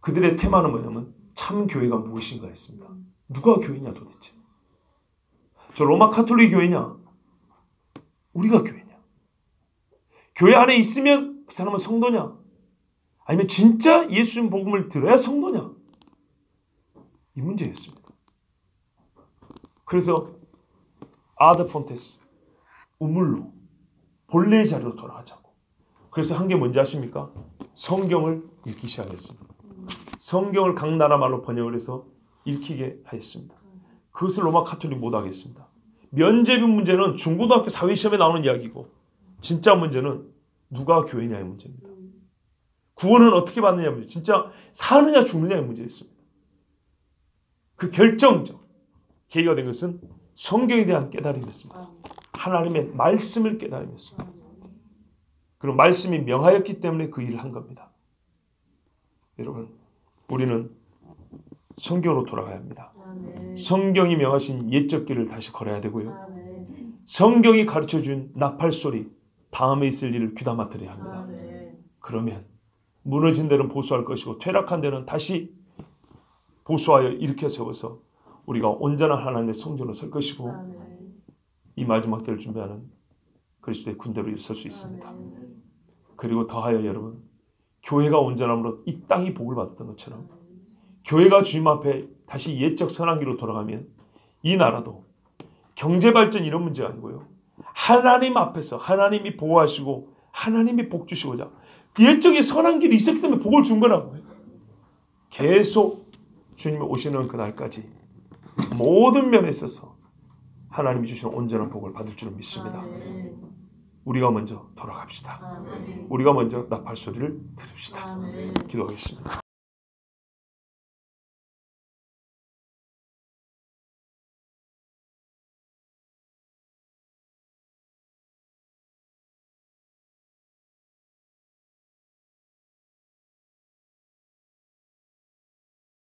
그들의 테마는 뭐냐면 참 교회가 무엇인가 했습니다. 누가 교회냐 도대체? 저 로마 카톨릭 교회냐? 우리가 교회냐? 교회 안에 있으면 그 사람은 성도냐? 아니면 진짜 예수님 복음을 들어야 성도냐? 이 문제였습니다. 그래서 아드 폰테스, 우물로 본래의 자리로 돌아가자고. 그래서 한 게 뭔지 아십니까? 성경을 읽기 시작했습니다. 성경을 각 나라 말로 번역을 해서 읽히게 하였습니다. 그것을 로마 카톨릭 못하겠습니다. 면죄부 문제는 중고등학교 사회시험에 나오는 이야기고, 진짜 문제는 누가 교회냐의 문제입니다. 구원은 어떻게 받느냐의 문제, 진짜 사느냐 죽느냐의 문제였습니다. 그 결정적 계기가 된 것은 성경에 대한 깨달음이었습니다. 하나님의 말씀을 깨달음이었습니다. 그리고 말씀이 명하였기 때문에 그 일을 한 겁니다. 여러분, 우리는 성경으로 돌아가야 합니다. 성경이 명하신 옛적 길을 다시 걸어야 되고요. 성경이 가르쳐준 나팔소리, 다음에 있을 일을 귀담아 들어야 합니다. 그러면 무너진 데는 보수할 것이고 퇴락한 데는 다시 보수하여 일으켜 세워서 우리가 온전한 하나님의 성전으로 설 것이고, 이 마지막 때를 준비하는 그리스도의 군대로 설 수 있습니다. 그리고 더하여 여러분, 교회가 온전함으로 이 땅이 복을 받았던 것처럼 교회가 주님 앞에 다시 옛적 선한 길로 돌아가면 이 나라도 경제발전 이런 문제가 아니고요, 하나님 앞에서 하나님이 보호하시고 하나님이 복 주시고자 옛적에 선한 길이 있었기 때문에 복을 준 거라고. 계속 주님이 오시는 그날까지 모든 면에 있어서 하나님이 주시는 온전한 복을 받을 줄을 믿습니다. 우리가 먼저 돌아갑시다. 우리가 먼저 나팔 소리를 들읍시다. 기도하겠습니다.